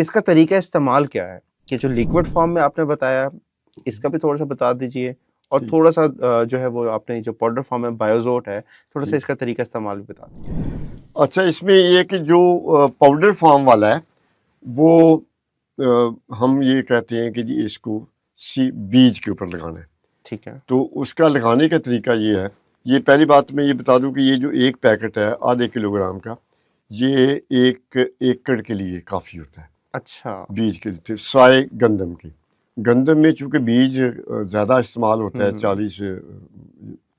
اس کا طریقہ استعمال کیا ہے کہ جو لیکوڈ فارم میں آپ نے بتایا اس کا بھی تھوڑا سا بتا دیجئے، اور تھوڑا سا جو ہے وہ آپ نے جو پاؤڈر فارم میں بایوزوٹ ہے تھوڑا سا اس کا طریقہ استعمال بھی بتا دیجیے۔ اچھا، اس میں یہ کہ جو پاؤڈر فارم والا ہے وہ ہم یہ کہتے ہیں کہ جی اس کو بیج کے اوپر لگانا ہے، ٹھیک ہے، تو اس کا لگانے کا طریقہ یہ ہے، یہ پہلی بات میں یہ بتا دوں کہ یہ جو ایک پیکٹ ہے ½ کلو گرام کا، یہ 1 ایکڑ کے لیے کافی ہوتا ہے اچھا بیج کے لیے، سوائے گندم کی۔ گندم میں چونکہ بیج زیادہ استعمال ہوتا ہے، 40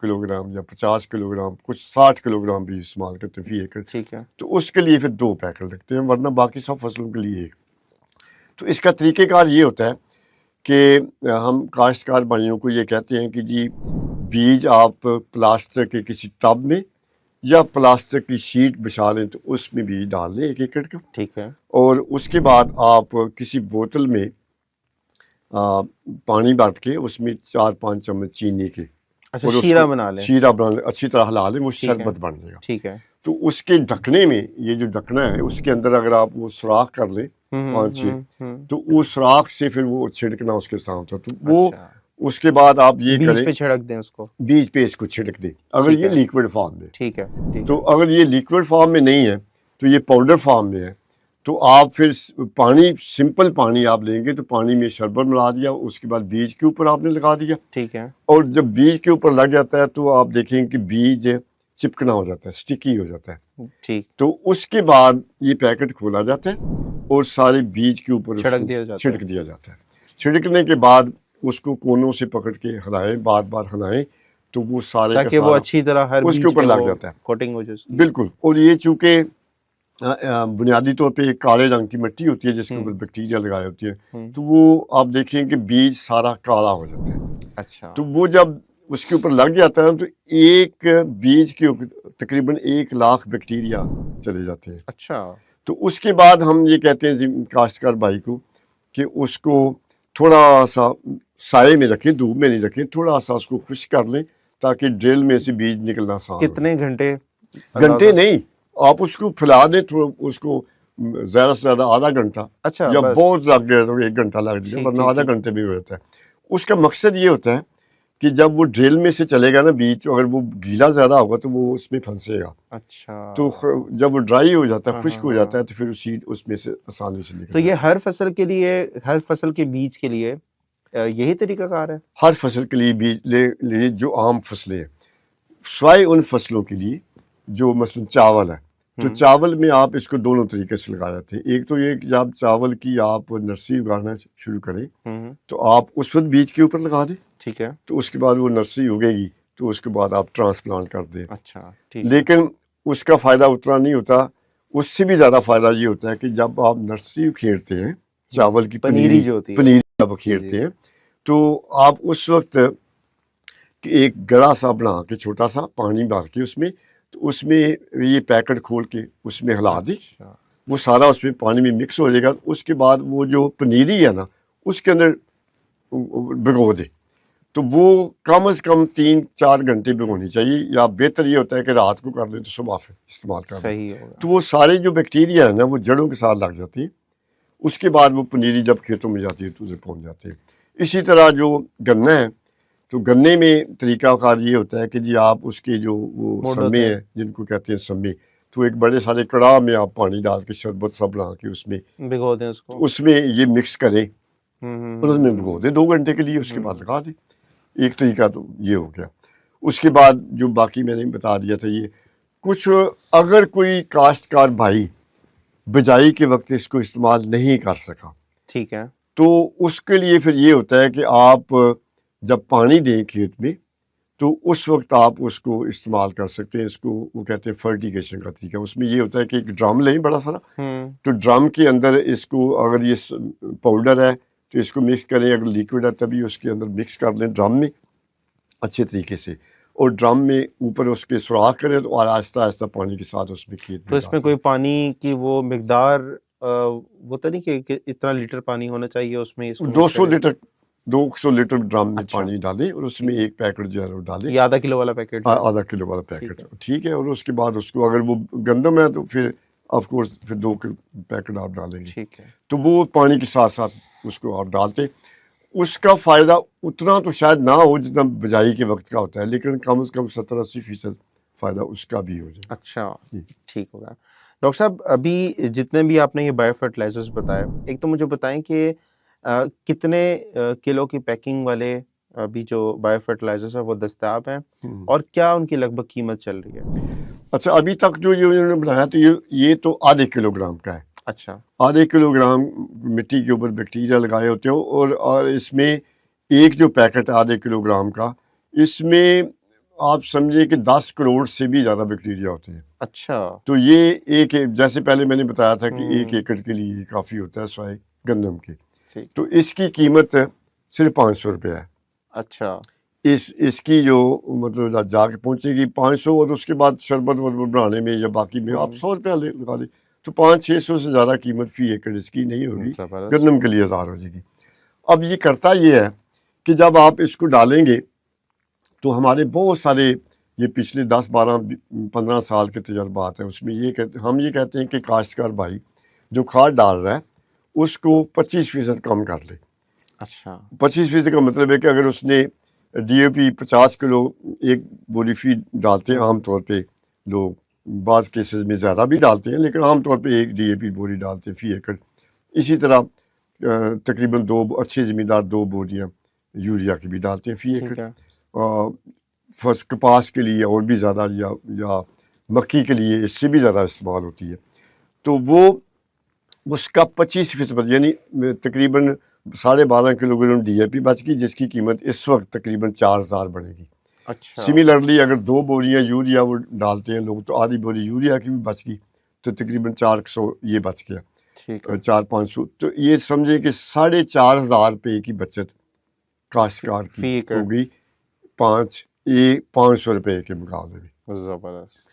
کلو گرام یا 50 کلو گرام، کچھ 60 کلو گرام بھی استعمال کرتے ہیں فی ایکڑ، ٹھیک ہے، تو اس کے لیے پھر 2 پیکٹ لگتے ہیں، ورنہ باقی سب فصلوں کے لیے 1۔ تو اس کا طریقہ کار یہ ہوتا ہے کہ ہم کاشتکار بھائیوں کو یہ کہتے ہیں کہ جی بیج آپ پلاسٹک کے کسی ٹب میں یا پلاسٹک کی شیٹ بچھا لیں، تو اس میں بیج ڈال لیں 1 ایکڑ کا، ٹھیک ہے، اور اس کے بعد آپ کسی بوتل میں پانی بھر کے اس میں 4-5 چمچ چینی کے، اچھا اور اس شیرہ کو بنا لیں، شیرہ بنا لیں، اچھی طرح ہلا لیں، وہ ٹھیک ہے، شربت بن جائے گا۔ ٹھیک ہے، تو اس کے ڈھکنے میں، یہ جو ڈھکنا ہے اس کے اندر اگر آپ وہ سوراخ کر لیں 5-6، تو وہ سوراخ سے پھر وہ چھڑکنا اس کے ساتھ، تو وہ اچھا اس کے بعد آپ یہ بیج کریں، پہ چھڑک دیں اس کو، بیج پہ اس کو چھڑک دیں اگر ٹھیک یہ ہے، لیکوڈ فارم میں۔ ٹھیک ہے، ٹھیک تو ہے، اگر یہ لیکوڈ فارم میں نہیں ہے تو یہ پاؤڈر فارم میں ہے، تو آپ پھر پانی، سمپل پانی آپ لیں گے، تو پانی میں شربت ملا دیا، اس کے بعد بیج کے اوپر آپ نے لگا دیا، ٹھیک ہے، اور جب بیج کے اوپر لگ جاتا ہے تو آپ دیکھیں کہ بیج چپکنا ہو جاتا ہے، سٹکی ہو جاتا ہے، ٹھیک، تو اس کے بعد یہ پیکٹ کھولا جاتا ہے اور سارے بیج کے اوپر اس چھڑک کو دیا جاتا ہے، چھڑک دیا جاتا ہے۔ چھڑکنے کے بعد اس کو کونوں سے پکڑ کے ہلائیں، بار بار ہلائیں، تو وہ سارے کا تاکہ وہ سارا اچھی طرح ہر اس کے بیج اوپر پہ لگ وہ جاتا ہے، کوٹنگ ہو جائے اس کی۔ بالکل۔ اور یہ چونکہ بنیادی طور پہ ایک کالے رنگ کی مٹی ہوتی ہے جس کے اوپر بیکٹیریا لگائے ہوتی ہے، تو وہ آپ دیکھیں کہ بیج سارا کالا ہو جاتا ہے، اچھا تو وہ جب اس کے اوپر لگ جاتا ہے تو ایک بیج کے اوپر تقریباً 1 لاکھ بیکٹیریا چلے جاتے ہیں۔ اچھا تو اس کے بعد ہم یہ کہتے ہیں کاشتکار بھائی کو کہ اس کو تھوڑا سا سائے میں رکھیں، دھوپ میں نہیں رکھیں، تھوڑا سا اس کو خشک کر لیں تاکہ ڈرل میں سے بیج نکلنا آسان ہو۔ کتنے گھنٹے؟ گھنٹے نہیں، آپ اس کو پھیلا دیں، اس کو زیادہ سے زیادہ آدھا گھنٹہ، اچھا یا بس، بہت لگ گیا تو 1 گھنٹہ لگ جائے، ٹھیک ورنہ ٹھیک آدھا ٹھیک، گھنٹے میں ہو جاتا ہے۔ اس کا مقصد یہ ہوتا ہے کہ جب وہ ڈرل میں سے چلے گا نا بیج، اگر وہ گیلا زیادہ ہوگا تو وہ اس میں پھنسے گا، اچھا تو جب وہ ڈرائی ہو جاتا ہے، ہاں خشک ہو جاتا ہے، تو پھر سیڈ اس میں سے آسانی سے نکل تو یہ جاتا ہے۔ ہر فصل کے لیے، ہر فصل کے بیج کے لیے یہی طریقہ کار ہے؟ ہر فصل کے لیے بیج لیے جو عام فصلیں ہیں، سوائے ان فصلوں کے لیے جو مثلا چاول ہے، تو چاول میں آپ اس کو دونوں طریقے سے لگا جاتے ہیں۔ ایک تو یہ کہ جب چاول کی آپ نرسری اگانا شروع کریں تو آپ اس وقت بیج کے اوپر لگا دیں، ٹھیک ہے، تو اس کے بعد وہ نرسری اگے گی، تو اس کے بعد آپ ٹرانسپلانٹ کر دیں۔ اچھا ٹھیک ہے، لیکن اس کا فائدہ اتنا نہیں ہوتا، اس سے بھی زیادہ فائدہ یہ ہوتا ہے کہ جب آپ نرسری اکھیڑتے ہیں، چاول کی پنیری جو ہوتی ہے، پنیری جب اکھیڑتے ہیں، تو آپ اس وقت ایک گڑا سا بنا کے چھوٹا سا پانی بھر کے اس میں، تو اس میں یہ پیکٹ کھول کے اس میں ہلا دیں، اچھا وہ سارا اس میں پانی میں مکس ہو جائے گا۔ اس کے بعد وہ جو پنیری ہے نا، اس کے اندر بھگو دے، تو وہ کم از کم 3-4 گھنٹے بھگونی چاہیے، یا بہتر یہ ہوتا ہے کہ رات کو کر لیں تو صبح پھر استعمال کر لیں، صحیح ہوگا، تو وہ سارے جو بیکٹیریا ہیں نا وہ جڑوں کے ساتھ لگ جاتی ہیں۔ اس کے بعد وہ پنیری جب کھیتوں میں جاتی ہے تو اسے پہنچ جاتے ہیں۔ اسی طرح جو گنا ہے، تو گنے میں طریقہ کار یہ ہوتا ہے کہ جی آپ اس کے جو وہ موڈ سمے ہوتے ہیں، ہیں جن کو کہتے ہیں سمے، تو ایک بڑے سارے کڑاہ میں آپ پانی ڈال کے شربت سا بنا کے اس میں، بھگو دیں اس کو، اس میں یہ مکس کریں اور اس میں بھگو دیں 2 گھنٹے کے لیے، اس کے بعد لگا دیں۔ ایک طریقہ تو یہ ہو گیا۔ اس کے بعد جو باقی میں نے بتا دیا تھا، یہ کچھ اگر کوئی کاشتکار بھائی بجائی کے وقت اس کو استعمال نہیں کر سکا، ٹھیک ہے، تو اس کے لیے پھر یہ ہوتا ہے کہ آپ جب پانی دیں کھیت میں، تو اس وقت آپ اس کو استعمال کر سکتے ہیں۔ اس کو وہ کہتے ہیں فرٹیگیشن کا طریقہ۔ اس میں یہ ہوتا ہے کہ ایک ڈرم لیں بڑا سارا، تو ڈرم کے اندر اس کو، اگر یہ پاؤڈر ہے تو اس کو مکس کریں، اگر لیکوڈ ہے تبھی اس کے اندر مکس کر لیں ڈرم میں اچھے طریقے سے، اور ڈرم میں اوپر اس کے سوراخ کریں، تو آہستہ آہستہ پانی کے ساتھ اس میں کھیت تو میں اس میں ڈالیں۔ کوئی پانی کی وہ مقدار وہ تو نہیں کہ اتنا لیٹر پانی ہونا چاہیے اس میں، اس کو mix 200 لیٹر ڈرم میں اچھا پانی ڈالیں، اور اس میں ایک پیکٹ جو ہے وہ ڈالیں، یہ ½ کلو والا پیکٹ ہے، ½ کلو والا پیکٹ، ٹھیک ہے۔ اور اس کے بعد اس کو، اگر وہ گندم ہے تو پھر آف کورس پھر 2 پیکٹ آپ ڈالیں گے ٹھیک ہے. تو وہ پانی کے ساتھ ساتھ اس کو آپ ڈالتے. اس کا فائدہ اتنا تو شاید نہ ہو جتنا بجائی کے وقت کا ہوتا ہے، لیکن کم از کم 70-80% فائدہ اس کا بھی ہو جائے. اچھا ٹھیک ہوگا. ڈاکٹر صاحب ابھی جتنے بھی آپ نے یہ بایو فرٹیلائزرز بتائے، ایک تو مجھے بتائیں کہ کتنے کلو کی پیکنگ والے ابھی جو بایو فرٹیلائزرز ہیں وہ دستیاب ہیں، اور کیا ان کی لگ بھگ قیمت چل رہی ہے؟ اچھا ابھی تک جو یہ انہوں نے بنایا تو یہ تو آدھے کلو گرام کا ہے. اچھا آدھے کلو گرام مٹی کے اوپر بیکٹیریا لگائے ہوتے ہیں، اور اس میں ایک جو پیکٹ ہے آدھے کلو گرام کا، اس میں آپ سمجھے کہ 10 کروڑ سے بھی زیادہ بیکٹیریا ہوتے ہیں. اچھا. تو یہ ایک جیسے پہلے میں نے بتایا تھا کہ 1 ایکڑ کے لیے کافی ہوتا ہے سوائے گندم کے، تو اس کی قیمت صرف 500 روپے ہے. اچھا. اس کی جو مطلب جا کے پہنچے گی 500، اور اس کے بعد شربت بنانے میں یا باقی میں آپ 100 روپیہ لگا دیں، تو 500-600 سے زیادہ قیمت فی ایکڑ اس کی نہیں ہوگی. گندم کے لیے 1000 ہو جائے گی. اب یہ کرتا یہ ہے کہ جب آپ اس کو ڈالیں گے تو ہمارے بہت سارے یہ پچھلے 10-12-15 سال کے تجربات ہیں، اس میں ہم یہ کہتے ہیں کہ کاشتکار بھائی جو کھاد ڈال رہا ہے اس کو 25% کم کر لے. اچھا. 25% کا مطلب ہے کہ اگر اس نے ڈی اے پی 50 کلو ایک بوری فیڈ ڈالتے ہیں عام طور پہ لوگ، بعض کیسز میں زیادہ بھی ڈالتے ہیں لیکن عام طور پہ ایک ڈی اے پی بوری ڈالتے ہیں فی ایکڑ. اسی طرح تقریباً 2 اچھے زمیندار 2 بوریاں یوریا کی بھی ڈالتے ہیں فی ایکڑ. کپاس کے لیے اور بھی زیادہ، یا مکھی کے لیے اس سے بھی زیادہ استعمال ہوتی ہے. تو وہ اس کا 25%، یعنی تقریباً 12.5 کلو گرام ڈی اے پی بچ گئی، جس کی قیمت اس وقت تقریباً 4000 بنے گی. اچھا. سملرلی اگر 2 بوریاں یوریا وہ ڈالتے ہیں لوگ تو آدھی بوری یوریا کی بھی بچ گئی، تو تقریباً 400 یہ بچ گیا، 400-500. تو یہ سمجھے کہ 4500 روپے کی بچت کاشتکار کی ہو گئی 500 روپے کے مقابلے میں. زبردست.